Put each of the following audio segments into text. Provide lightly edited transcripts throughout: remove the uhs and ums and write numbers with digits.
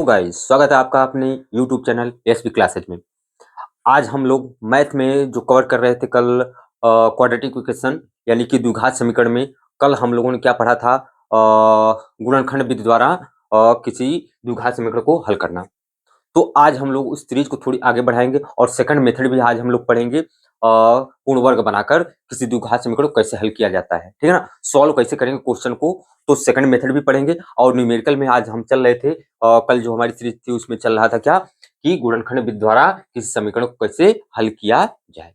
Guys, स्वागत है आपका अपने यूट्यूब चैनल एसपी क्लासेज में। आज हम लोग मैथ में जो कवर कर रहे थे कल क्वाड्रेटिक इक्वेशन यानी कि द्विघात समीकरण में कल हम लोगों ने क्या पढ़ा था गुणनखंड विधि द्वारा किसी द्विघात समीकरण को हल करना। तो आज हम लोग उस सीरीज को थोड़ी आगे बढ़ाएंगे और सेकंड मेथड भी आज हम लोग पढ़ेंगे पूर्ण वर्ग बनाकर किसी द्विघात समीकरण को कैसे हल किया जाता है, ठीक है ना। सॉल्व कैसे करेंगे क्वेश्चन को, तो सेकंड मेथड भी पढ़ेंगे। और न्यूमेरिकल में आज हम चल रहे थे कल जो हमारी सीरीज थी उसमें चल रहा था क्या कि गुणनखंड विधि द्वारा किसी समीकरण को कैसे हल किया जाए,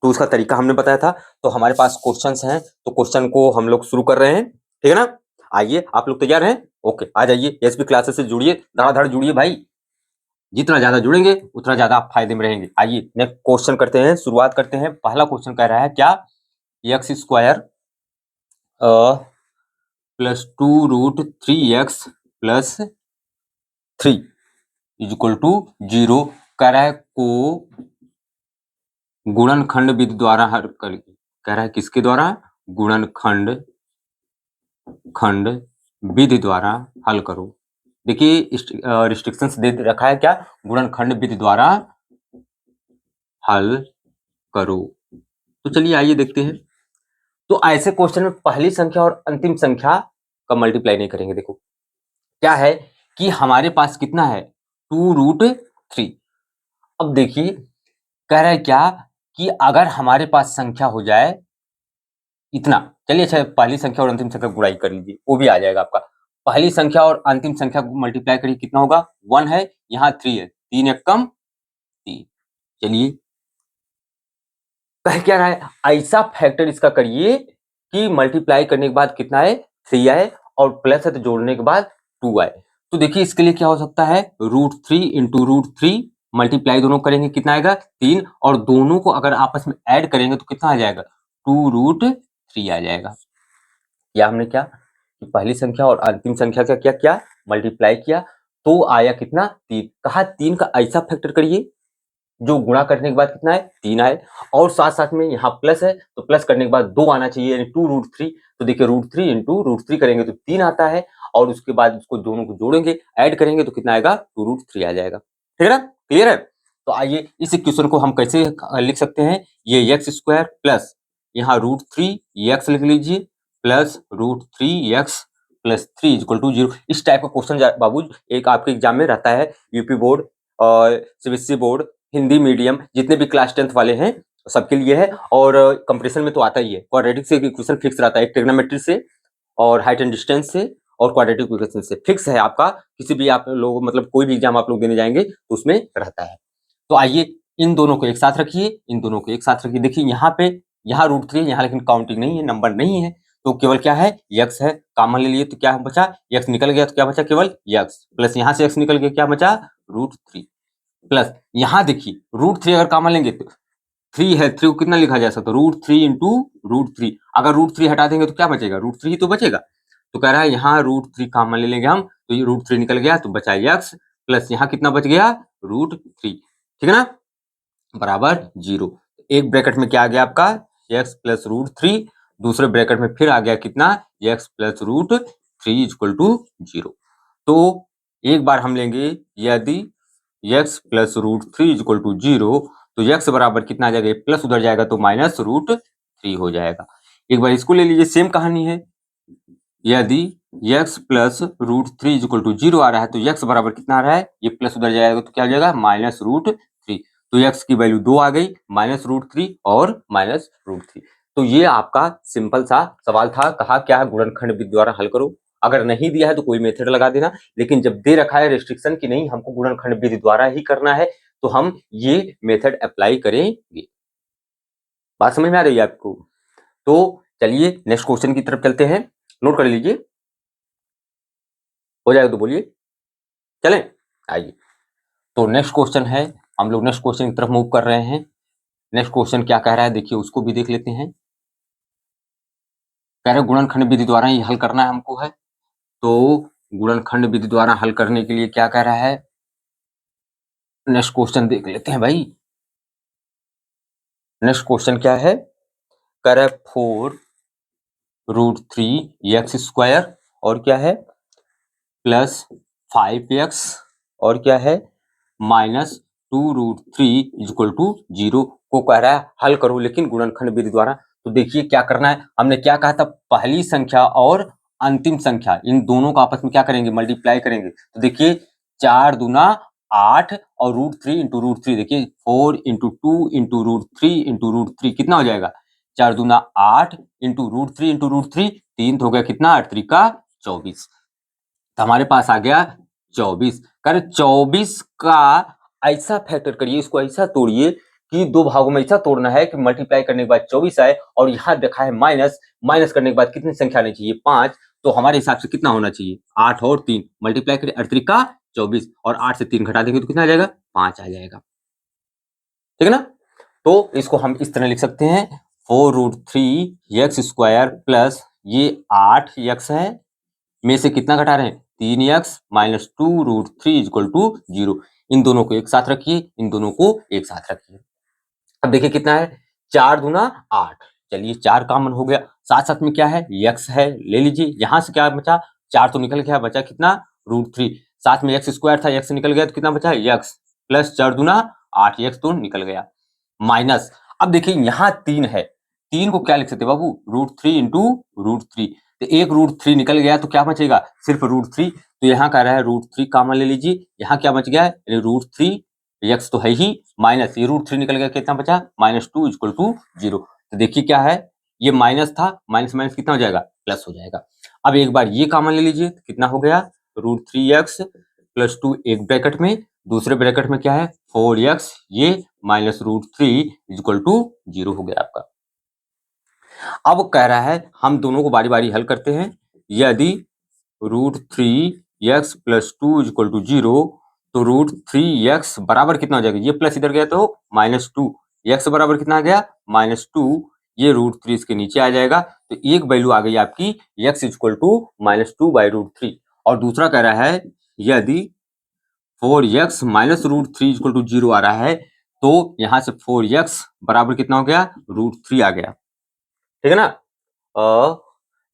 तो उसका तरीका हमने बताया था। तो हमारे पास क्वेश्चंस हैं, तो क्वेश्चन को हम लोग शुरू कर रहे हैं, ठीक है ना। आइए, आप लोग तैयार हैं? ओके, आ जाइए, एसपी क्लासेस से जुड़िए, धड़ाधड़ जुड़िए भाई। जितना ज्यादा जुड़ेंगे उतना ज्यादा आप फायदे में रहेंगे। आइए नेक्स्ट क्वेश्चन करते हैं, शुरुआत करते हैं। पहला क्वेश्चन कह रहा है क्या, एक्स स्क्वायर प्लस 2√3x प्लस 3 इज इक्वल टू 0 कह रहा है को गुणनखंड विधि द्वारा हल कर, कह रहा है किसके द्वारा, गुणनखंड खंड विधि द्वारा हल करो। देखिए रिस्ट्रिक्शंस दे रखा है क्या, गुणनखंड विधि द्वारा हल करो। तो चलिए आइए देखते हैं। तो ऐसे क्वेश्चन में पहली संख्या और अंतिम संख्या का मल्टीप्लाई नहीं करेंगे। देखो क्या है कि हमारे पास कितना है 2√3। अब देखिए कह रहा है क्या कि अगर हमारे पास संख्या हो जाए इतना, चलिए अच्छा पहली संख्या और अंतिम संख्या गुणाई कर लीजिए, वो भी आ जाएगा आपका। पहली संख्या और अंतिम संख्या को मल्टीप्लाई करिए, कितना होगा, 1 है, यहाँ 3 है, 3 एक कम 3। चलिए कह क्या रहा है, ऐसा फैक्टर इसका करिए कि मल्टीप्लाई करने के बाद कितना है 3 आए और प्लस है तो जोड़ने के बाद 2 आए। तो देखिए इसके लिए क्या हो सकता है, √3 इंटू √3 मल्टीप्लाई दोनों करेंगे कितना आएगा 3, और दोनों को अगर आपस में ऐड करेंगे तो कितना आ जाएगा 2√3 आ जाएगा। या हमने क्या कि पहली संख्या और अंतिम संख्या का क्या किया, मल्टीप्लाई किया, तो आया कितना 3। कहा 3 का ऐसा फैक्टर करिए जो गुणा करने के बाद कितना है 3 आए, और साथ साथ में यहाँ प्लस है तो प्लस करने के बाद 2 आना चाहिए यानी 2√3। तो देखिए √3 इंटू √3 करेंगे तो 3 आता है, और उसके बाद उसको दोनों को जोड़ेंगे ऐड करेंगे तो कितना आएगा 2√3 आ जाएगा। ठीक है ना, क्लियर है। तो आइए इस इक्वेशन को हम कैसे लिख सकते हैं, ये एक्स स्क्वायर प्लस यहाँ √3 एक्स लिख लीजिए plus √3x plus 3 equal to 0। इस टाइप का क्वेश्चन बाबू एक आपके एग्जाम में रहता है, यूपी बोर्ड और सीबीएसई बोर्ड हिंदी मीडियम जितने भी क्लास 10th वाले हैं सबके लिए है। और कंपटीशन में तो आता ही है, क्वाड्रेटिक से इक्वेशन फिक्स रहता है, ट्रिग्नोमेट्री से और हाइट एंड डिस्टेंस से और क्वाड्रेटिक इक्वेशन से फिक्स है आपका। किसी भी आप लोग मतलब कोई भी एग्जाम आप लोग देने जाएंगे तो उसमें रहता है। तो आइए इन दोनों को एक साथ रखिए, इन दोनों को एक साथ रखिए। देखिए यहाँ पे यहाँ √3 यहाँ लेकिन काउंटिंग नहीं है, नंबर नहीं है, तो केवल क्या है x है, कॉमन ले लिए तो क्या बचा, x निकल गया तो क्या बचा केवल x, प्लस यहाँ से x निकल गया क्या बचा √3, प्लस यहाँ देखिए √3 अगर कॉमन लेंगे तो 3 है, 3 को कितना लिखा जा सकता है √3 इंटू √3। अगर √3 हटा देंगे तो क्या बचेगा, √3 ही तो बचेगा। तो कह रहा है यहाँ √3 कॉमन ले लेंगे हम, तो ये √3 निकल गया तो बचा x, प्लस यहाँ कितना बच गया √3, ठीक है ना, बराबर 0। एक ब्रैकेट में क्या आ गया आपका x प्लस √3, दूसरे ब्रैकेट में फिर आ गया कितना x प्लस √3 इक्वल टू 0। तो एक बार हम लेंगे यदि x प्लस √3 इक्वल टू 0, तो x बराबर कितना आ जाएगा, प्लस उधर जाएगा तो माइनस √3 हो जाएगा। एक बार इसको ले लीजिए, सेम कहानी है, यदि x प्लस √3 इक्वल टू 0 आ रहा है तो x बराबर कितना आ रहा है, ये प्लस उधर जाएगा तो क्या हो जाएगा माइनस √3। तो x की वैल्यू 2 आ गई, माइनस √3 और माइनस √3। तो ये आपका सिंपल सा सवाल था, कहा क्या गुणनखंड विधि द्वारा हल करो। अगर नहीं दिया है तो कोई मेथड लगा देना, लेकिन जब दे रखा है रिस्ट्रिक्शन की नहीं हमको गुणनखंड विधि द्वारा ही करना है तो हम ये मेथड अप्लाई करेंगे। बात समझ में आ रही है आपको? तो चलिए नेक्स्ट क्वेश्चन की तरफ चलते हैं, नोट कर लीजिए, हो जाएगा तो बोलिए, चलें। आइए तो नेक्स्ट क्वेश्चन है, हम लोग नेक्स्ट क्वेश्चन की तरफ मूव कर रहे हैं। नेक्स्ट क्वेश्चन क्या कह रहा है देखिए, उसको भी देख लेते हैं। कह रहे गुणनखंड विधि द्वारा ही हल करना है हमको है, तो गुणनखंड विधि द्वारा हल करने के लिए क्या कह रहा है, नेक्स्ट क्वेश्चन देख लेते हैं भाई। नेक्स्ट क्वेश्चन क्या है, कह रहा है 4√3 x स्क्वायर और क्या है प्लस 5x और क्या है -2√3 इक्वल टू 0 को कह रहा है हल करो, लेकिन गुणनखंड विधि द्वारा। तो देखिए क्या करना है, हमने क्या कहा था, पहली संख्या और अंतिम संख्या इन दोनों को आपस में क्या करेंगे, मल्टीप्लाई करेंगे। तो देखिए 4 दूना 8 और √3 इंटू √3, देखिए 4 इंटू 2 इंटू √3 इंटू √3 कितना हो जाएगा, 4 दूना 8 इंटू √3 इंटू √3, 3 हो गया कितना, 8 3 24। तो हमारे पास आ गया 24। कर 24 का ऐसा फैक्टर करिए, इसको ऐसा तोड़िए कि दो भागों में ऐसा तोड़ना है कि मल्टीप्लाई करने के बाद 24 आए, और यहाँ देखा है माइनस, माइनस करने के बाद कितनी संख्या आनी चाहिए, 5। तो हमारे हिसाब से कितना होना चाहिए, 8 और 3 मल्टीप्लाई करिए, 8 3 24, और 8 से 3 घटा देंगे तो कितना आ जाएगा, 5 आ जाएगा। ठीक है ना। तो इसको हम इस तरह लिख सकते हैं 4√3 x² प्लस ये 8 x है, में से कितना घटा रहे हैं, 3x माइनस 2√3 इक्वल टू 0। इन दोनों को एक साथ रखिए, इन दोनों को एक साथ रखिए। अब देखिए कितना है, 4 दूना 8, चलिए 4 कॉमन हो गया, साथ साथ में क्या है, x है, ले लीजिए। यहां से क्या बचा, 4 तो निकल गया, बचा कितना, √3, साथ में x² था, x निकल गया तो कितना बचा, x प्लस 4 दूना 8, x तो निकल गया, माइनस। अब देखिए यहाँ 3 है, 3 को क्या लिख सकते बाबू, √3 इंटू √3, तो एक √3 निकल गया तो क्या बचेगा, सिर्फ √3। तो यहाँ कह रहा है √3 कॉमन ले लीजिए, यहाँ क्या बच गया है, √3, x तो है ही, माइनस ये √3 निकल गया, कितना बचा, -2 इक्वल टू 0। तो देखिए क्या है, ये माइनस था, माइनस माइनस कितना हो जाएगा, प्लस हो जाएगा। अब एक बार ये कॉमन ले लीजिए, तो कितना हो गया, √3x प्लस 2 एक ब्रैकेट में, दूसरे ब्रैकेट में क्या है, 4x, ये -√3 इक्वल टू 0 हो गया आपका। अब कह रहा है हम दोनों को बारी बारी हल करते हैं। यदि √3x प्लस 2 इक्वल टू 0, तो √3x बराबर कितना हो जाएगा, ये प्लस इधर गया तो -2, x बराबर कितना आ गया, -2, ये √3 इसके नीचे आ जाएगा, तो एक वैल्यू आ गई आपकी x इक्वल टू -2/√3। और दूसरा कह रहा है यदि 4x माइनस √3 इक्वल टू 0 आ रहा है, तो यहां से 4x बराबर कितना हो गया, √3 आ गया। ठीक है ना,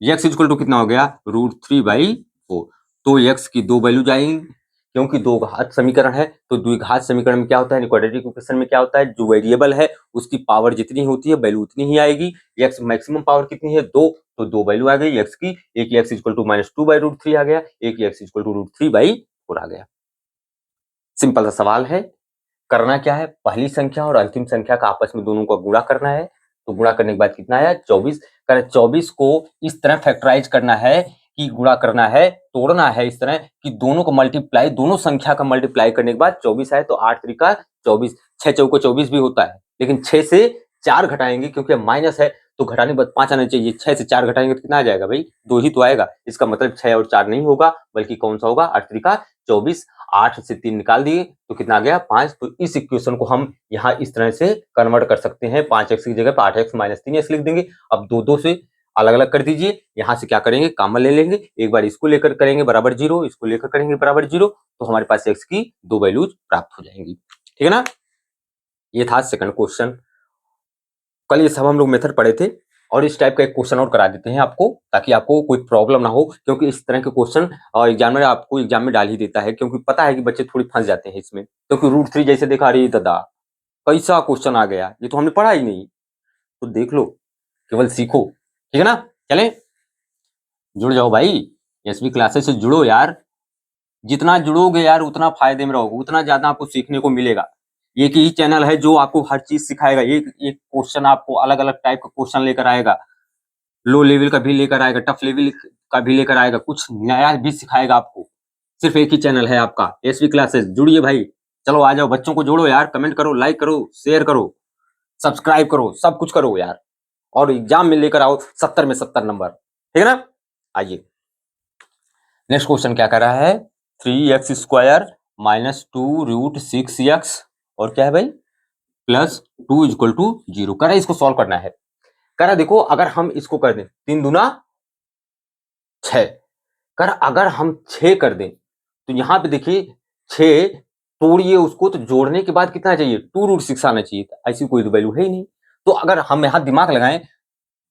x इक्वल टू कितना हो गया, √3/4। तो x की दो वैल्यू जाएंगी, क्योंकि दो घात समीकरण है, तो द्विघात समीकरण में क्या होता है, क्वाड्रेटिक इक्वेशन में क्या होता है, जो वेरिएबल है उसकी पावर जितनी होती है वैल्यू उतनी ही आएगी। x मैक्सिमम पावर कितनी है, 2, तो 2 वैल्यू आ गई x की, एक x इक्वल टू -2/√3 आ गया, एक x इक्वल टू √3/4 आ गया। सिंपल सा सवाल है, करना क्या है, पहली संख्या और अंतिम संख्या का आपस में दोनों को गुणा करना है। तो गुणा करने के बाद कितना आया, 24। 24 को इस तरह फैक्टराइज करना है कि गुणा करना है, तोड़ना है इस तरह कि दोनों को मल्टीप्लाई, दोनों संख्या का मल्टीप्लाई करने के बाद 24 आए, तो 8 3 24, 6 चौको 24 भी होता है, लेकिन 6 से 4 घटाएंगे क्योंकि माइनस है, तो घटाने के बाद 5 आना चाहिए, 6 से 4 घटाएंगे तो कितना आ जाएगा भाई, 2 ही तो आएगा। इसका मतलब 6 और 4 नहीं होगा, बल्कि कौन सा होगा, 8 3 24, 8 से 3 निकाल दिए तो कितना आ गया, 5। तो इस इक्वेशन को हम यहाँ इस तरह से कन्वर्ट कर सकते हैं, 5x की जगह पे 8x माइनस 3x लिख देंगे। अब दो दो से अलग अलग कर दीजिए, यहाँ से क्या करेंगे, कॉमन ले लेंगे, एक बार इसको लेकर करेंगे बराबर 0, इसको लेकर करेंगे बराबर 0, तो हमारे पास x की दो वैल्यूज प्राप्त हो जाएंगी। ठीक है ना, ये था सेकंड क्वेश्चन। कल ये सब हम लोग मेथड पढ़े थे, और इस टाइप का एक क्वेश्चन और करा देते हैं आपको, ताकि आपको कोई प्रॉब्लम ना हो, क्योंकि इस तरह के क्वेश्चन एग्जामिनर आपको एग्जाम में डाल ही देता है, क्योंकि पता है कि बच्चे थोड़ी फंस जाते हैं इसमें, क्योंकि √3 जैसे देखा, अरे दादा कैसा क्वेश्चन आ गया, ये तो हमने पढ़ा ही नहीं। तो देख लो, केवल सीखो। ठीक है ना, चलें, जुड़ जाओ भाई, एसबी क्लासेस से जुड़ो यार, जितना जुड़ोगे यार उतना फायदे में रहोगे, उतना ज्यादा आपको सीखने को मिलेगा। एक ही चैनल है जो आपको हर चीज सिखाएगा, एक एक क्वेश्चन आपको अलग अलग टाइप का क्वेश्चन लेकर आएगा, लो लेवल का भी लेकर आएगा, टफ लेवल का भी लेकर आएगा, कुछ नया भी सिखाएगा आपको। सिर्फ एक ही चैनल है आपका, एसवी क्लासेस, जुड़िए भाई। चलो आ जाओ, बच्चों को जोड़ो यार, कमेंट करो, लाइक करो, शेयर करो, सब्सक्राइब करो, सब कुछ करो यार, और एग्जाम में लेकर आओ 70 में 70 नंबर। ठीक है ना, आइए नेक्स्ट क्वेश्चन क्या कर रहा है, 3x² माइनस 2√6x, और क्या है भाई, प्लस 2 इक्वल टू 0। कह रहा है इसको सॉल्व करना है। कह रहा देखो, अगर हम इसको कर दें 3 दूना 6, कर अगर हम 6 कर दें, तो यहाँ पे देखिए 6 तोड़िए उसको, तो जोड़ने के बाद कितना चाहिए, 2√6 आना चाहिए, ऐसी कोई तो वैल्यू है ही नहीं। तो अगर हम यहाँ दिमाग लगाएं,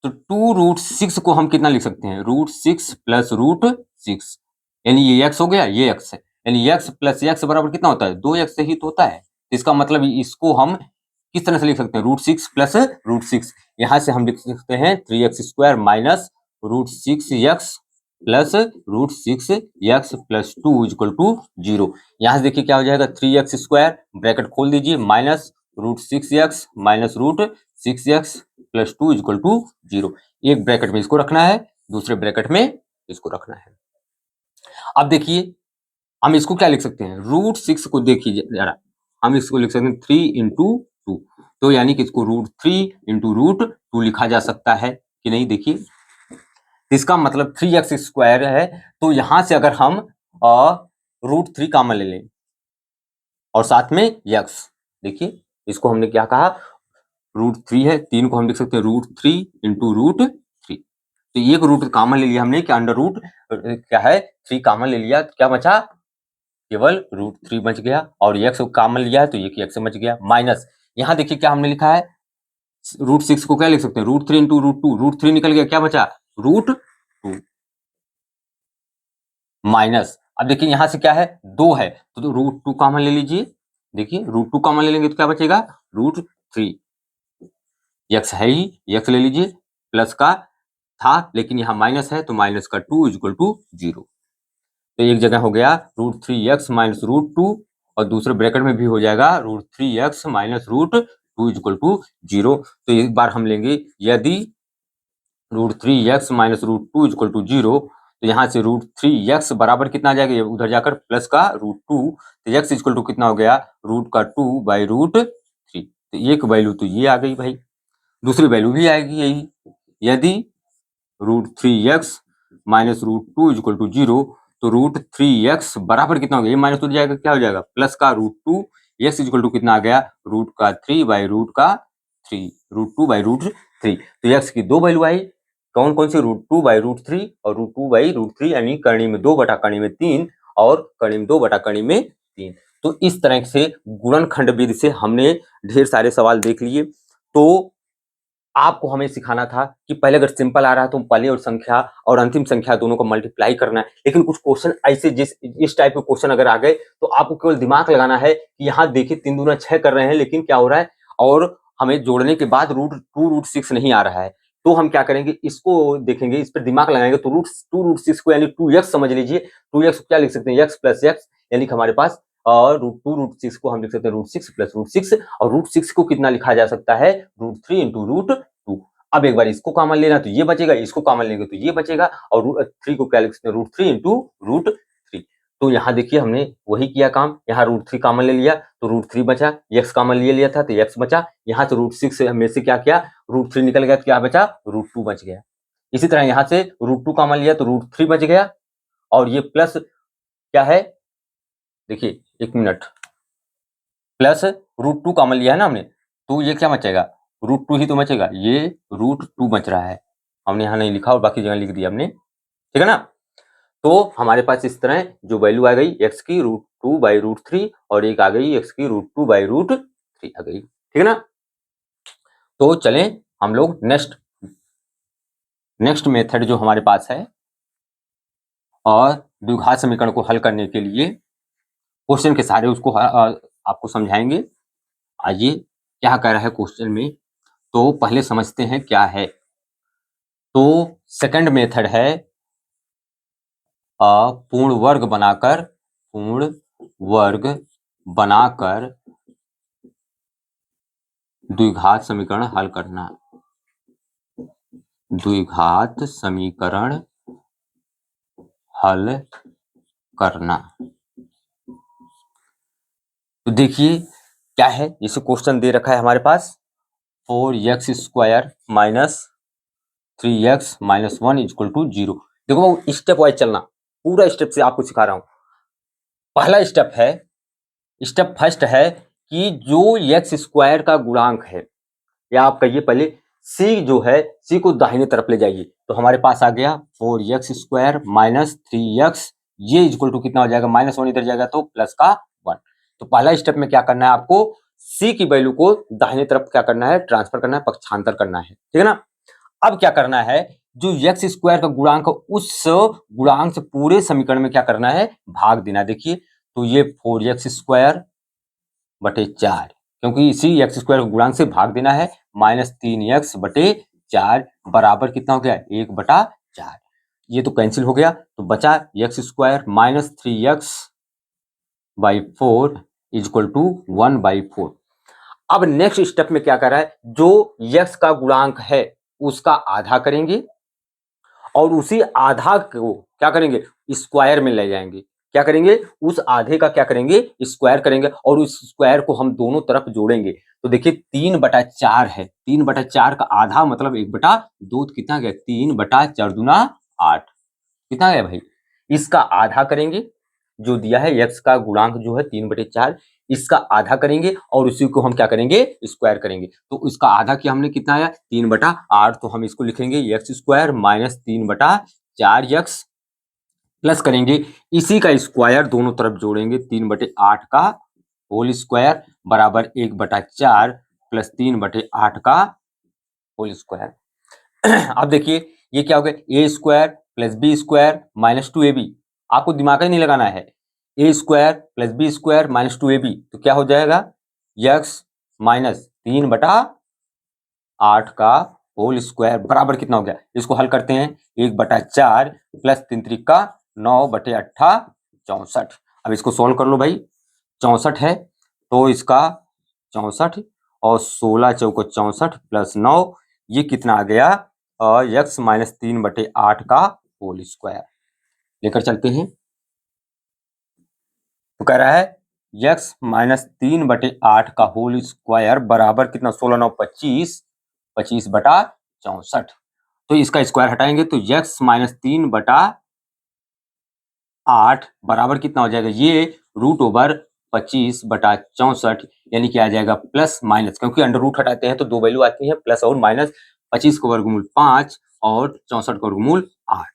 तो 2√6 को हम कितना लिख सकते हैं, √6 प्लस √6, यानी ये x हो गया, ये x है, यानी x प्लस एक्स बराबर कितना होता है, 2x से ही तो होता है। इसका मतलब इसको हम किस तरह से लिख सकते हैं, √6 प्लस √6। यहाँ से हम लिख सकते हैं 3x² minus √6x plus √6x plus 2 equal to 0। यहाँ से देखिए क्या हो जाएगा, 3x² ब्रैकेट खोल दीजिए minus √6x minus √6x plus 2 equal to 0। एक ब्रैकेट में इसको रखना है, दूसरे ब्रैकेट में इसको रखना है। अब देखिए हम इसको क्या लिख सकते हैं, √6 को देखिए जरा, हम इसको लिख सकते हैं 3 इंटू 2, तो यानी कि इसको √3 इंटू √2 लिखा जा सकता है कि नहीं। देखिए इसका मतलब 3x² है, तो यहां से अगर हम √3 कॉमन ले लें और साथ में x, देखिए इसको हमने क्या कहा, √3 है, 3 को हम लिख सकते हैं √3 इंटू √3। तो एक रूट कॉमन ले लिया हमने कि अंडर रूट क्या है 3 कॉमन ले लिया, तो क्या बचा, केवल √3 बच गया, और x को कॉमन लिया है तो एक x बच गया, माइनस यहाँ देखिए क्या हमने लिखा है, √6 को क्या लिख सकते हैं, √3 इंटू √2, √3 निकल गया, क्या बचा √2 माइनस, अब देखिए यहां से क्या है 2 है तो √2 कॉमन ले लीजिए, देखिए √2 कॉमन ले लेंगे तो क्या बचेगा √3, x है ही, x ले लीजिए, प्लस का था लेकिन यहाँ माइनस है तो माइनस का 2 इक्वल टू 0। तो एक जगह हो गया √3x माइनस √2 और दूसरे ब्रैकेट में भी हो जाएगा √3x माइनस √2 इक्वल टू 0। तो एक बार हम लेंगे, यदि √3x माइनस √2 इक्वल टू 0, तो यहाँ से √3x बराबर कितना आ जाएगा, उधर जाकर प्लस का √2, तो x इक्वल टू कितना हो गया, √2/√3। तो एक वैल्यू तो ये आ गई भाई, दूसरी वैल्यू भी आएगी यही, यदि √3x माइनस √2 इक्वल टू 0, तो √3x बराबर कितना हो गया, ये माइनस हो जाएगा, क्या हो जाएगा प्लस का √2, x इक्वल टू कितना आ गया √3/√3, √2/√3। तो x की दो वैल्यू आई, कौन कौन सी, √2/√3 और √2/√3, यानी कर्ण में 2 बटा कर्ण में 3 और कर्ण में 2 बटा कर्ण में 3। तो इस तरह से गुणनखंड विधि से हमने ढेर सारे सवाल देख लिए। तो आपको हमें सिखाना था कि पहले अगर सिंपल आ रहा है तो पहले और संख्या और अंतिम संख्या दोनों को मल्टीप्लाई करना है, लेकिन कुछ क्वेश्चन ऐसे इस टाइप के क्वेश्चन अगर आ गए तो आपको केवल दिमाग लगाना है कि यहाँ देखिए 3 दूना 6 कर रहे हैं, लेकिन क्या हो रहा है, और हमें जोड़ने के बाद √2 √6 नहीं आ रहा है, तो हम क्या करेंगे, इसको देखेंगे, इस पर दिमाग लगाएंगे, तो √2 √6 को यानी 2x समझ लीजिए, 2x को क्या लिख सकते हैं, x प्लस x, यानी कि हमारे पास और √2 √6 को हम लिख सकते हैं √6 प्लस √6, और √6 को कितना लिखा जा सकता है, √3 इंटू √2। अब एक बार इसको कॉमन लेना तो ये बचेगा, इसको कॉमन लेंगे तो ये बचेगा, और √3 को क्या लिख सकते हैं, √3 इंटू √3। तो यहाँ देखिए हमने वही किया काम, यहाँ √3 कॉमन ले लिया तो √3 बचा, x कॉमन ले लिया था तो x बचा, यहाँ से √6 में से क्या किया, √3 निकल गया तो क्या बचा, √2 बच गया। इसी तरह यहाँ से √2 कॉमन लिया तो √3 बच गया, और ये प्लस क्या है, देखिए एक मिनट, प्लस √2 कॉमन लिया है ना हमने, तो ये क्या बचेगा, √2 ही तो बचेगा, ये √2 बच रहा है, हमने यहाँ नहीं लिखा और बाकी जगह लिख दिया हमने, ठीक है ना। तो हमारे पास इस तरह जो वैल्यू आ गई x की √2/√3 और एक आ गई x की √2/√3 आ गई, ठीक है ना। तो चलें हम लोग नेक्स्ट मेथड जो हमारे पास है, और द्विघात समीकरण को हल करने के लिए क्वेश्चन के सारे उसको आपको समझाएंगे। आइए क्या कह रहा है क्वेश्चन में, तो पहले समझते हैं क्या है। तो सेकंड मेथड है पूर्ण वर्ग बनाकर द्विघात समीकरण हल करना, द्विघात समीकरण हल करना। तो देखिए क्या है, जैसे क्वेश्चन दे रखा है हमारे पास 4x² minus 3x minus 1 equal to 0। देखो स्टेप वाइज चलना, पूरा स्टेप से आपको सिखा रहा हूं। पहला स्टेप फर्स्ट है कि जो x² का गुणांक है, या आप कहिए पहले c जो है, c को दाहिने तरफ ले जाइए, तो हमारे पास आ गया 4x² माइनस 3x, ये इक्वल टू कितना हो जाएगा, -1 इधर जाएगा तो प्लस का 1। तो पहला स्टेप में क्या करना है आपको, c की वैल्यू को दाहिने तरफ क्या करना है, ट्रांसफर करना है, पक्षांतर करना है, ठीक है ना। अब क्या करना है, जो x² का गुणांक उस गुणांक से पूरे समीकरण में क्या करना है, भाग देना। देखिए तो ये 4x² बटे 4, क्योंकि इसी x² को गुणांक से भाग देना है, -3x बटे 4 बराबर कितना हो गया 1/4। ये तो कैंसिल हो गया, तो बचा x² minus 3x/4 equal to 1/4। अब नेक्स्ट स्टेप में क्या कर रहा है, जो x का गुणांक है उसका आधा करेंगे और उसी आधा को क्या करेंगे स्क्वायर में ले जाएंगे। क्या करेंगे, उस आधे का क्या करेंगे स्क्वायर करेंगे और उस स्क्वायर को हम दोनों तरफ जोड़ेंगे। तो देखिए 3/4 है, 3/4 का आधा मतलब 1/2, तो कितना गया 3/4 दूना 8, कितना गया भाई। इसका आधा करेंगे, जो दिया है x का गुणांक जो है 3/4, इसका आधा करेंगे और उसी को हम क्या करेंगे स्क्वायर करेंगे। तो इसका आधा किया हमने, कितना आया 3/8, तो हम इसको लिखेंगे x² माइनस 3/4x प्लस करेंगे इसी का स्क्वायर दोनों तरफ जोड़ेंगे, 3/8 का होल स्क्वायर बराबर 1/4 प्लस 3/8 का होल स्क्वायर। अब देखिए ये क्या हो गया a² plus b² minus 2ab, आपको दिमाग ही नहीं लगाना है, a² plus b² minus 2ab, तो क्या हो जाएगा x माइनस 3/8 का होल स्क्वायर बराबर कितना हो गया, इसको हल करते हैं 1/4 प्लस 3 का 9/8 64। अब इसको सोल्व कर लो भाई, 64 है तो इसका 64 और 16 चौको 64 प्लस 9, ये कितना आ गया x माइनस 3/8 का होल स्क्वायर। लेकर चलते हैं, तो कह रहा है x माइनस 3/8 का होल स्क्वायर बराबर कितना 16 9 25, 25/64। तो इसका स्क्वायर हटाएंगे तो x माइनस 3/8 बराबर कितना हो जाएगा, ये √over 25/64, यानी कि आ जाएगा प्लस माइनस, क्योंकि अंडर रूट हटाते हैं तो दो वैल्यू आती है प्लस और माइनस, 25 का वर्गमूल 5 और 64 का वर्गमूल 8।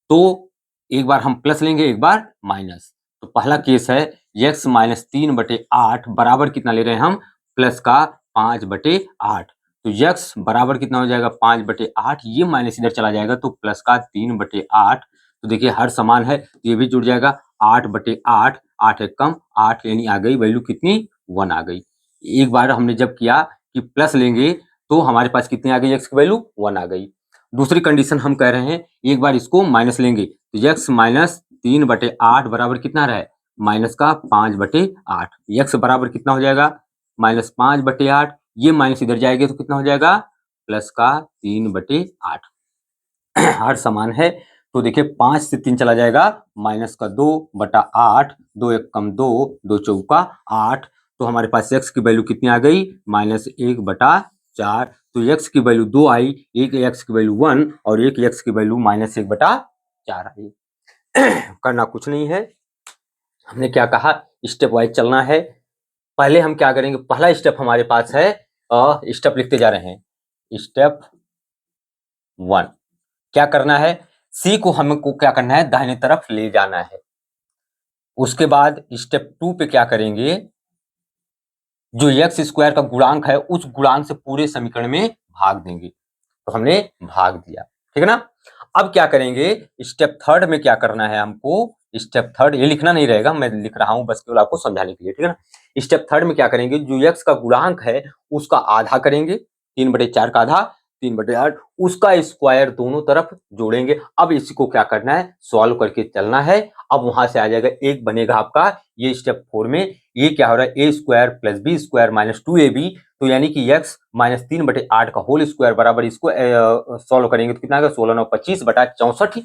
तो एक बार हम प्लस लेंगे एक बार माइनस, तो पहला केस है x माइनस 3/8 बराबर कितना ले रहे हैं हम प्लस का 5/8, तो x बराबर कितना हो जाएगा 5/8, ये माइनस इधर चला जाएगा तो प्लस का 3/8। तो देखिए हर समान है, ये भी जुड़ जाएगा 8/8, 8 एक कम 8, यानी आ गई वैल्यू कितनी 1 आ गई। एक बार हमने जब किया कि प्लस लेंगे तो हमारे पास कितनी आ गई x की वैल्यू 1 आ गई। दूसरी कंडीशन हम कह रहे हैं एक बार इसको माइनस लेंगे तो x माइनस 3/8 बराबर कितना रहा है माइनस का 5/8, x बराबर कितना हो जाएगा माइनस 5/8, ये माइनस इधर जाएगा तो कितना हो जाएगा प्लस का 3/8। हर समान है, तो देखिए 5 से 3 चला जाएगा माइनस का 2/8, 2 एक कम 2, 2 चौका 8, तो हमारे पास x की वैल्यू कितनी आ गई माइनस 1/4। तो x की वैल्यू 2 आई, एक x की वैल्यू 1 और एक x की वैल्यू माइनस 1/4 आई। करना कुछ नहीं है, हमने क्या कहा स्टेप वाइज चलना है। पहले हम क्या करेंगे, पहला स्टेप हमारे पास है, स्टेप लिखते जा रहे हैं। स्टेप 1 क्या करना है, सी को हमको क्या करना है दाहिने तरफ ले जाना है। उसके बाद स्टेप 2 पे क्या करेंगे, जो x² का गुणांक है उस गुणांक से पूरे समीकरण में भाग देंगे, तो हमने भाग दिया, ठीक है ना। अब क्या करेंगे स्टेप 3 में क्या करना है हमको, स्टेप 3 ये लिखना नहीं रहेगा, मैं लिख रहा हूं बस केवल आपको समझाने के लिए, ठीक है ना। स्टेप 3 में क्या करेंगे, जो x का गुणांक है उसका आधा करेंगे, 3/4 का आधा 3/8, उसका स्क्वायर दोनों तरफ जोड़ेंगे। अब इसको क्या करना है सॉल्व करके चलना है। अब वहां से आ जाएगा एक बनेगा आपका, ये स्टेप 4 में ये क्या हो रहा है a² plus b² minus 2ab, तो यानी कि x माइनस 3/8 का होल स्क्वायर बराबर इसको सॉल्व करेंगे तो कितना आएगा 16 9 25/64,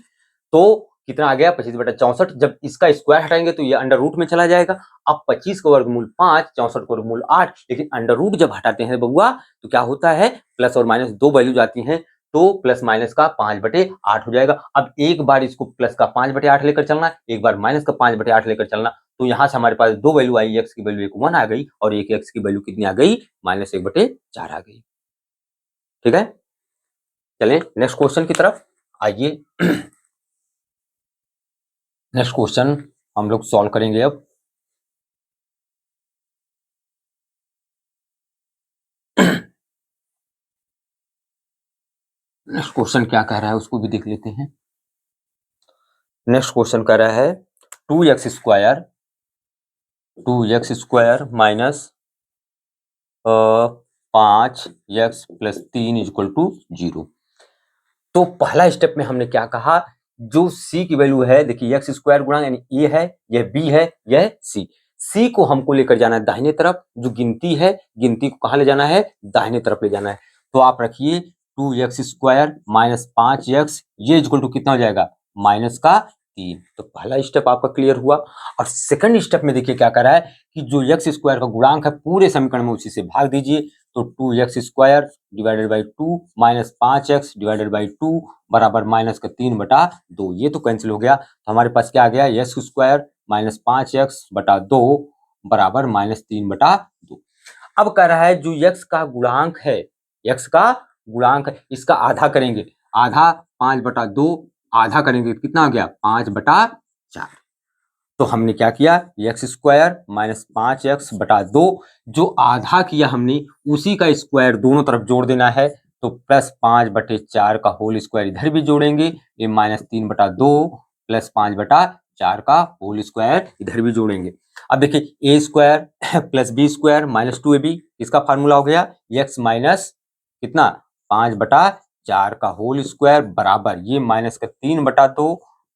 तो कितना आ गया 25/64। जब इसका स्क्वायर हटाएंगे तो ये अंडर रूट में चला जाएगा। अब 25 का वर्गमूल 5, 64 का वर्गमूल 8, लेकिन अंडर रूट जब हटाते हैं बबुआ तो क्या होता है प्लस और माइनस दो वैल्यू जाती हैं, तो प्लस माइनस का 5/8 हो जाएगा। अब एक बार इसको प्लस का 5/8 लेकर चलना, एक बार माइनस का 5/8 लेकर चलना, तो यहां से हमारे पास दो वैल्यू आई, x की वैल्यू एक 1 आ गई और एक x की वैल्यू कितनी आ गई माइनस 1/4 आ गई। ठीक है, चलें नेक्स्ट क्वेश्चन की तरफ आइए। नेक्स्ट क्वेश्चन हम लोग सॉल्व करेंगे अब। नेक्स्ट क्वेश्चन क्या कह रहा है उसको भी देख लेते हैं। नेक्स्ट क्वेश्चन कह रहा है 2x² 2x² minus 5x plus 3 equal to 0। तो पहला स्टेप में हमने क्या कहा, जो c की वैल्यू है, देखिए x² गुणा यानी a है, यह b है, यह c को हमको लेकर जाना है दाहिने तरफ, जो गिनती है गिनती को कहाँ ले जाना है, दाहिने तरफ ले जाना है। तो आप रखिए 2x² माइनस 5x, ये इक्वल टू कितना हो जाएगा, माइनस का 3। तो पहला स्टेप आपका क्लियर हुआ। और सेकंड स्टेप में देखिए क्या कर रहा है कि जो x² का गुणांक है पूरे समीकरण में उसी से भाग दीजिए। तो 2x² divided by 2 minus 5x divided by 2 बराबर माइनस का 3/2। ये तो कैंसिल हो गया, तो हमारे पास क्या आ गया, x² माइनस 5x/2 बराबर माइनस 3/2। अब कह रहा है जो x का गुणांक है, x का गुणांक है, इसका आधा करेंगे, आधा 5/2, आधा करेंगे कितना आ गया, 5/4। तो हमने क्या किया, x² माइनस 5x/2, जो आधा किया हमने उसी का स्क्वायर दोनों तरफ जोड़ देना है। तो प्लस 5/4 का होल स्क्वायर इधर भी जोड़ेंगे, ये माइनस 3/2 प्लस 5/4 का होल स्क्वायर इधर भी जोड़ेंगे। अब देखिए a² plus b² minus 2ab, इसका फार्मूला हो गया x माइनस कितना, 5/4 का होल स्क्वायर बराबर ये माइनस का 3/2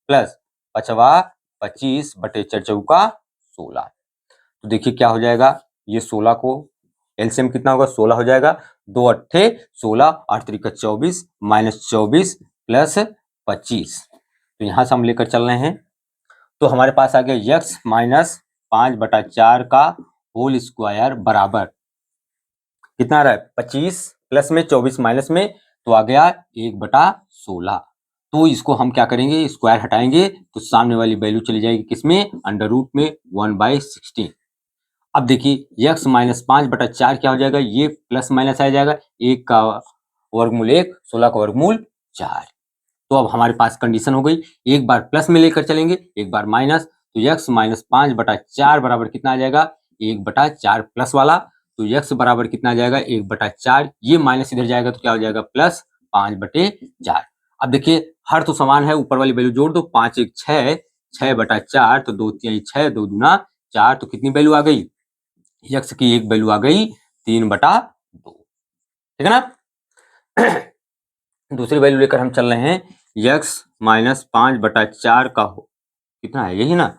प्लस 25/4 16। तो देखिए क्या हो जाएगा, ये 16 को एलसीएम कितना होगा, 16 हो जाएगा, 2 अट्ठे 16, 8 त्रिका 24 माइनस 24 प्लस 25। तो यहां से हम लेकर चल रहे हैं, तो हमारे पास आ गया x माइनस 5/4 का होल स्क्वायर बराबर कितना आ रहा है, 25 प्लस में 24 माइनस में, तो आ गया 1/16। तो इसको हम क्या करेंगे, स्क्वायर हटाएंगे तो सामने वाली वैल्यू चली जाएगी किसमें, अंडर रूट में 1/16। अब देखिए x माइनस 5/4 क्या हो जाएगा, ये प्लस माइनस आ जाएगा, 1 का वर्गमूल 1, 16 का वर्गमूल 4। तो अब हमारे पास कंडीशन हो गई, एक बार प्लस में लेकर चलेंगे, एक बार माइनस। तो x माइनस 5/4 बराबर कितना आ जाएगा, 1/4 प्लस वाला। तो x बराबर कितना आ जाएगा, 1/4, ये माइनस इधर जाएगा तो क्या हो जाएगा, प्लस 5/4। अब देखिए हर तो समान है, ऊपर वाली वैल्यू जोड़ दो, 5 1 6, 6/4, तो 2 3 6, 2 दूना 4, तो कितनी वैल्यू आ गई, x की एक वैल्यू आ गई 3/2। ठीक है ना। दूसरी वैल्यू लेकर हम चल रहे हैं, x माइनस 5/4 का हो कितना है, यही ना,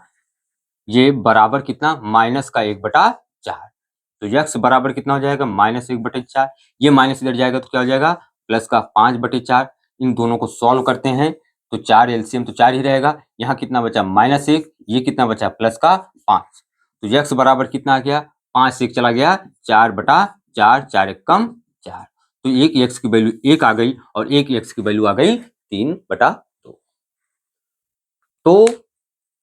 ये बराबर कितना, माइनस का 1/4। तो x बराबर कितना हो जाएगा, माइनस 1/4, ये माइनस इधर जाएगा तो क्या हो जाएगा, प्लस का 5/4। इन दोनों को सॉल्व करते हैं तो 4 एलसीएम तो 4 ही रहेगा, यहाँ कितना बचा, -1, ये कितना बचा, प्लस का 5। तो x बराबर कितना आ गया, 5 से 1 चला गया, 4/4, 4 एक कम 4। तो एक x की वैल्यू 1 आ गई और एक x की वैल्यू आ गई 3/2। तो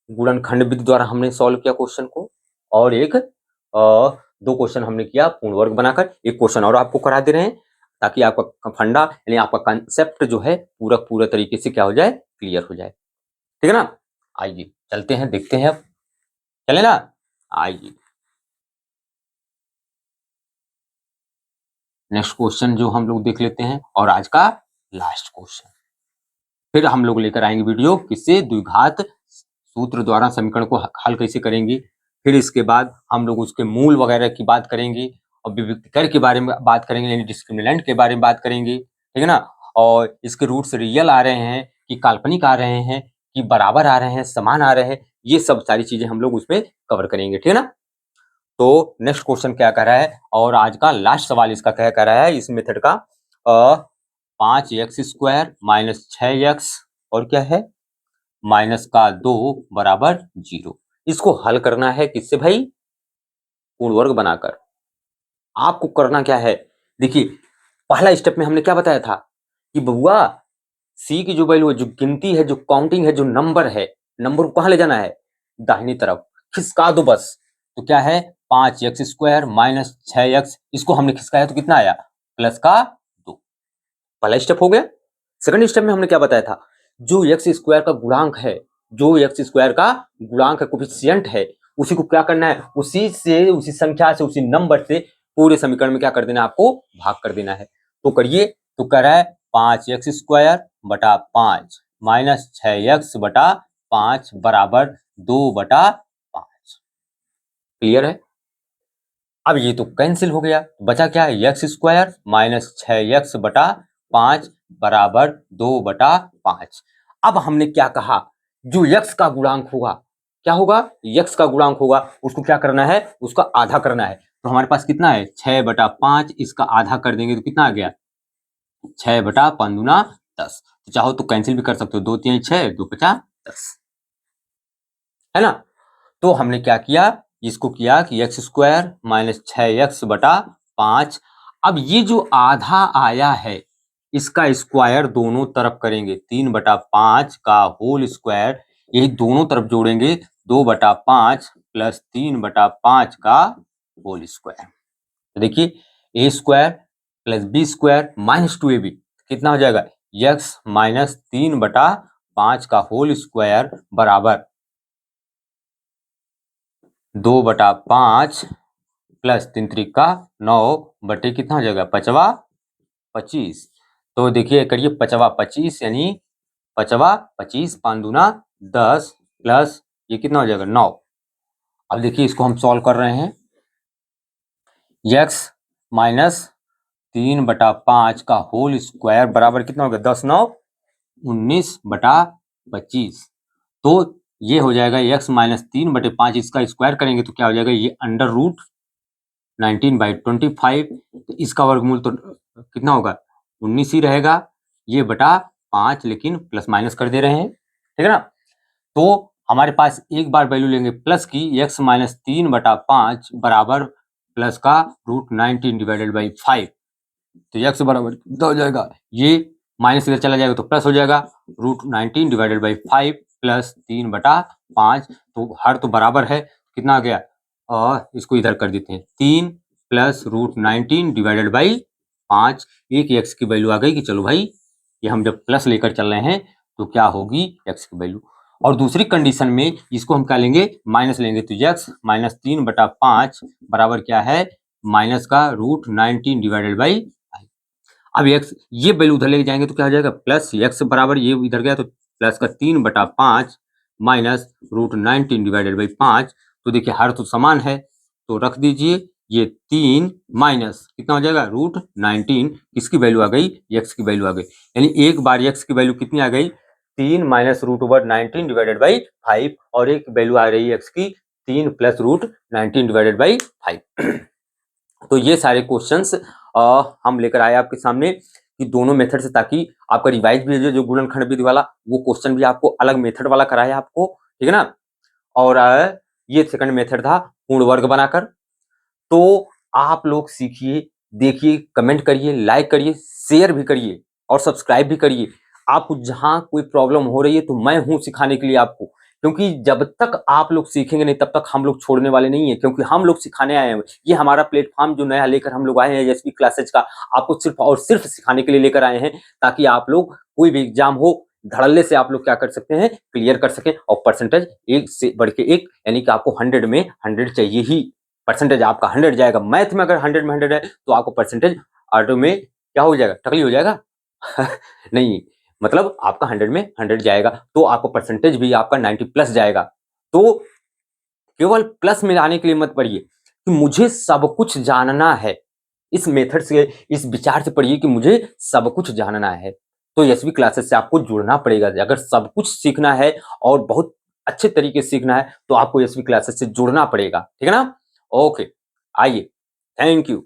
गुणनखंड विधि द्वारा हमने सॉल्व किया क्वेश्चन को, और एक दो क्वेश्चन हमने किया पूर्ण वर्ग बनाकर। एक क्वेश्चन और आपको करा दे रहे हैं ताकि आपका फंडा यानी आपका कंसेप्ट जो है पूरा पूरा तरीके से क्या हो जाए, क्लियर हो जाए। ठीक है ना, आइए चलते हैं, देखते हैं अब, चले ना, आइए नेक्स्ट क्वेश्चन जो हम लोग देख लेते हैं, और आज का लास्ट क्वेश्चन। फिर हम लोग लेकर आएंगे वीडियो किससे, द्विघात सूत्र द्वारा समीकरण को हल कैसे करेंगे। फिर इसके बाद हम लोग उसके मूल वगैरह की बात करेंगे, और विविक्तकर के बारे में बात करेंगे, यानी डिस्क्रिमिनेंट के बारे में बात करेंगे। ठीक है ना, और इसके रूट्स रियल आ रहे हैं कि काल्पनिक आ रहे हैं कि बराबर आ रहे हैं, समान आ रहे हैं, ये सब सारी चीजें हम लोग उसमें कवर करेंगे। ठीक है ना, तो नेक्स्ट क्वेश्चन क्या कह रहा है, और आज का लास्ट सवाल इसका क्या कह रहा है, इस मेथड का 5x² माइनस 6x और क्या है, माइनस का 2 बराबर 0। इसको हल करना है किससे भाई, पूर्ण वर्ग बनाकर। आपको करना क्या है, देखिए पहला स्टेप में हमने क्या बताया था कि बबुआ सी की जो वैल्यू है, जो गिनती है, जो काउंटिंग है, जो नंबर है, नंबर को कहां ले जाना है, दाहिनी तरफ, खिसका दो बस। तो क्या है, 5x² माइनस 6x, इसको हमने खिसकाया तो कितना आया, प्लस का 2। पहला स्टेप हो गया। सेकंड स्टेप में हमने क्या बताया था, जो x² का गुणांक है, जो x² का गुणांक है, कोफिशिएंट है, उसी को क्या करना है, उसी से, उसी संख्या से, उसी नंबर से पूरे समीकरण में क्या कर देना है, आपको भाग कर देना है। तो करिए, तो कह रहा है 5x² बटा 5 माइनस 6x बटा 5 बराबर 2/5। क्लियर है? अब ये तो कैंसिल हो गया, बचा क्या है, एक्स स्क्वायर माइनस 6x बटा 5 बराबर 2/5। अब हमने क्या कहा, जो x का गुणांक होगा, क्या होगा, x का गुणांक होगा, उसको क्या करना है, उसका आधा करना है। तो हमारे पास कितना है, 6/5, इसका आधा कर देंगे तो कितना आ गया, 6/5 दूना 10। तो चाहो तो कैंसिल भी कर सकते हो, 2 3 6, 2 5 10, है ना। तो हमने क्या किया, इसको किया कि एक्स स्क्वायर माइनस 6x बटा 5। अब ये जो आधा आया है, इसका स्क्वायर दोनों तरफ करेंगे, 3/5 का होल स्क्वायर, यही दोनों तरफ जोड़ेंगे, 2/5 प्लस 3/5 का होल स्क्वायर। तो देखिए, A square plus B square minus 2ab कितना हो जाएगा, x माइनस 3/5 का होल स्क्वायर बराबर 2/5 प्लस 3 त्रिका 9 बटे कितना हो जाएगा, 5वां 25। तो देखिए करिए, 5वां 25 यानी 5वां 25, 5 दूना 10 प्लस ये कितना हो जाएगा 9। अब देखिए इसको हम सॉल्व कर रहे हैं, x माइनस 3/5 का होल स्क्वायर बराबर कितना हो गया, 10 9 19/25। तो ये हो जाएगा x माइनस 3/5, इसका स्क्वायर करेंगे तो क्या हो जाएगा, ये अंडर रूट 19/25। तो इसका वर्गमूल तो कितना होगा, 19 ही रहेगा, ये बटा 5, लेकिन प्लस माइनस कर दे रहे हैं, ठीक है ना। तो हमारे पास एक बार वैल्यू लेंगे प्लस की, x माइनस 3/5 बराबर प्लस का रूट 19/5। तो x बराबर कितना हो जाएगा, ये माइनस इधर चला जाएगा तो प्लस हो जाएगा, रूट 19/5 प्लस 3/5। तो हर तो बराबर है, कितना आ गया, और इसको इधर कर देते हैं, 3 प्लस रूट 19/5। एक एक्स की वैल्यू आ गई कि चलो भाई, ये हम जब प्लस लेकर चल रहे हैं तो क्या होगी, एक्स की वैल्यू। और दूसरी कंडीशन में इसको हम क्या लेंगे, माइनस लेंगे, तो एक्स माइनस 3/5 बराबर क्या है, माइनस का रूट 19/5। अब एक्स ये वैल्यू उधर ले जाएंगे तो क्या हो जाएगा, प्लस एक्स बराबर ये इधर गया तो प्लस का 3/5 माइनस रूट 19/5। तो देखिए हर तो समान है, तो रख दीजिए, ये 3 माइनस कितना हो जाएगा, रूट 19, किसकी वैल्यू आ गई, एक्स की वैल्यू आ गई। यानी एक बार एक्स की वैल्यू कितनी आ गई, 3 माइनस रूट ओवर 19/5, और एक वैल्यू आ रही है एक्स की 3 प्लस रूट 19/5। तो ये सारे क्वेश्चंस हम लेकर आए आपके सामने कि दोनों मेथड से, ताकि आपका रिवाइज भी जो गुणनखंड विधि वाला वो क्वेश्चन भी आपको अलग मेथड वाला कराया आपको, ठीक है ना। और ये सेकंड मेथड था पूर्ण वर्ग बनाकर। तो आप लोग सीखिए, देखिए, कमेंट करिए, लाइक करिए, शेयर भी करिए और सब्सक्राइब भी करिए। आपको जहां कोई प्रॉब्लम हो रही है तो मैं हूं सिखाने के लिए आपको, क्योंकि जब तक आप लोग सीखेंगे नहीं तब तक हम लोग छोड़ने वाले नहीं है, क्योंकि हम लोग सिखाने आए हैं। ये हमारा प्लेटफॉर्म जो नया लेकर हम लोग आए हैं एसपी क्लासेज का, आपको सिर्फ और सिर्फ सिखाने के लिए लेकर आए हैं, ताकि आप लोग कोई भी एग्जाम हो धड़ल्ले से आप लोग क्या कर सकते हैं, क्लियर कर सकें, और परसेंटेज एक से बढ़ के एक, यानी कि आपको 100 में 100 चाहिए ही। परसेंटेज आपका 100 जाएगा, मैथ में अगर 100 में 100 है तो आपको परसेंटेज ऑटो में क्या हो जाएगा, टकली हो जाएगा। नहीं, मतलब आपका 100 में 100 जाएगा तो आपको परसेंटेज भी आपका 90 प्लस जाएगा। तो केवल प्लस में आने के लिए मत पढ़िए कि मुझे सब कुछ जानना है, इस मेथड से, इस विचार से पढ़िए कि मुझे सब कुछ जानना है। तो एसबी क्लासेस से आपको जुड़ना पड़ेगा, अगर सब कुछ सीखना है और बहुत अच्छे तरीके से सीखना है तो आपको एसबी क्लासेस से जुड़ना पड़ेगा, ठीक है ना। ओके, आइए, थैंक यू।